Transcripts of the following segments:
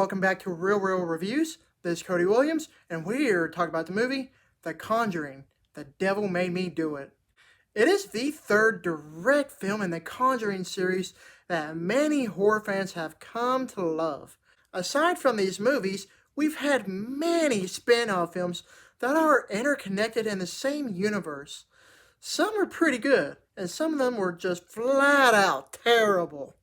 welcome back to Real Reviews. This is Cody Williams, and we're talking about the movie The Conjuring, The Devil Made Me Do It. It is the third direct film in the Conjuring series that many horror fans have come to love. Aside from these movies, we've had many spin-off films that are interconnected in the same universe. Some are pretty good, and some of them were just flat out terrible.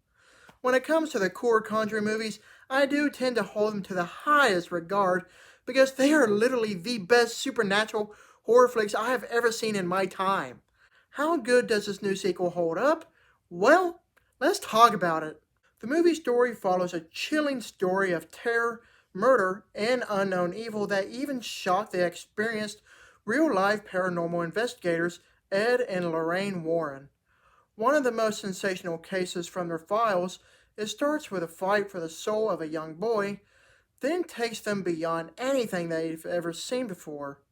When it comes to the core Conjuring movies, I do tend to hold them to the highest regard because they are literally the best supernatural horror flicks I have ever seen in my time. How good does this new sequel hold up? Well, let's talk about it. The movie story follows a chilling story of terror, murder, and unknown evil that even shocked the experienced real-life paranormal investigators Ed and Lorraine Warren. One of the most sensational cases from their files, it starts with a fight for the soul of a young boy, then takes them beyond anything they've ever seen before,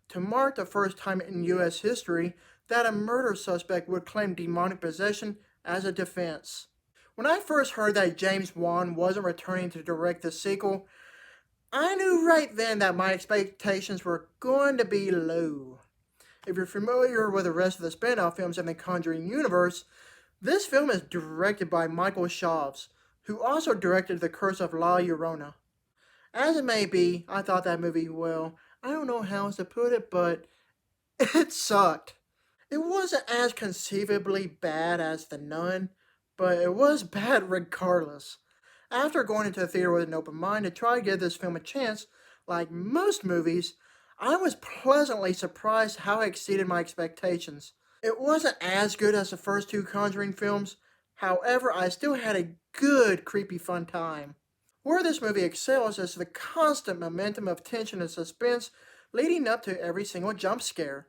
to mark the first time in U.S. history that a murder suspect would claim demonic possession as a defense. When I first heard that James Wan wasn't returning to direct the sequel, I knew right then that my expectations were going to be low. If you're familiar with the rest of the spin-off films in the Conjuring universe, this film is directed by Michael Chaves, who also directed The Curse of La Llorona. As it may be, I thought that movie, well, I don't know how else to put it, but it sucked. It wasn't as conceivably bad as The Nun, but it was bad regardless. After going into the theater with an open mind to try to give this film a chance, like most movies, I was pleasantly surprised how it exceeded my expectations. It wasn't as good as the first two Conjuring films, however, I still had a good, creepy fun time. Where this movie excels is the constant momentum of tension and suspense leading up to every single jump scare.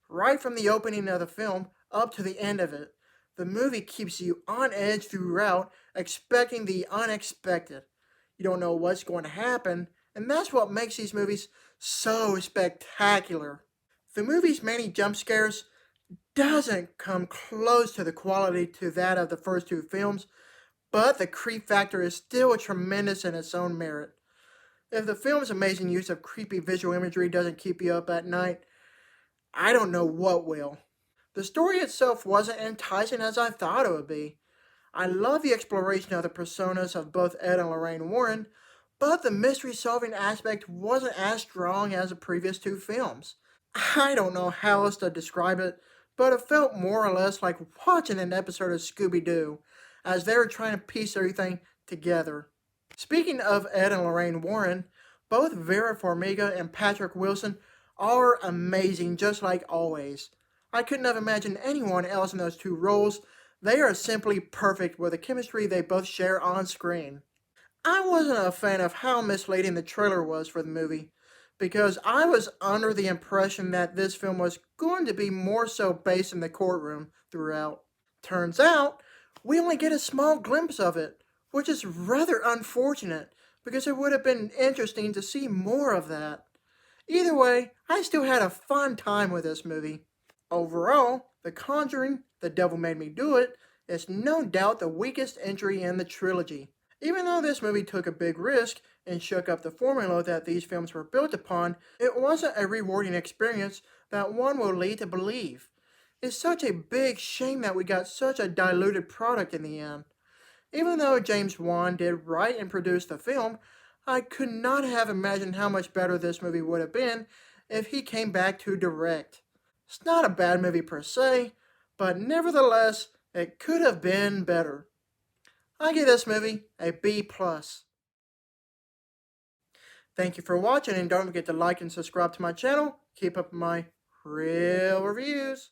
Right from the opening of the film up to the end of it, the movie keeps you on edge throughout, expecting the unexpected. You don't know what's going to happen, and that's what makes these movies so spectacular. The movie's many jump scares doesn't come close to the quality to that of the first two films, but the creep factor is still tremendous in its own merit. If the film's amazing use of creepy visual imagery doesn't keep you up at night, I don't know what will. The story itself wasn't enticing as I thought it would be. I love the exploration of the personas of both Ed and Lorraine Warren, but the mystery-solving aspect wasn't as strong as the previous two films. I don't know how else to describe it, but it felt more or less like watching an episode of Scooby-Doo, as they were trying to piece everything together. Speaking of Ed and Lorraine Warren, both Vera Farmiga and Patrick Wilson are amazing just like always. I couldn't have imagined anyone else in those two roles. They are simply perfect with the chemistry they both share on screen. I wasn't a fan of how misleading the trailer was for the movie, because I was under the impression that this film was going to be more so based in the courtroom throughout. Turns out, we only get a small glimpse of it, which is rather unfortunate, because it would have been interesting to see more of that. Either way, I still had a fun time with this movie. Overall, The Conjuring, The Devil Made Me Do It, is no doubt the weakest entry in the trilogy. Even though this movie took a big risk and shook up the formula that these films were built upon, it wasn't a rewarding experience that one will lead to believe. It's such a big shame that we got such a diluted product in the end. Even though James Wan did write and produce the film, I could not have imagined how much better this movie would have been if he came back to direct. It's not a bad movie per se, but nevertheless, it could have been better. I give this movie a B+. Thank you for watching, and don't forget to like and subscribe to my channel. Keep up my real reviews.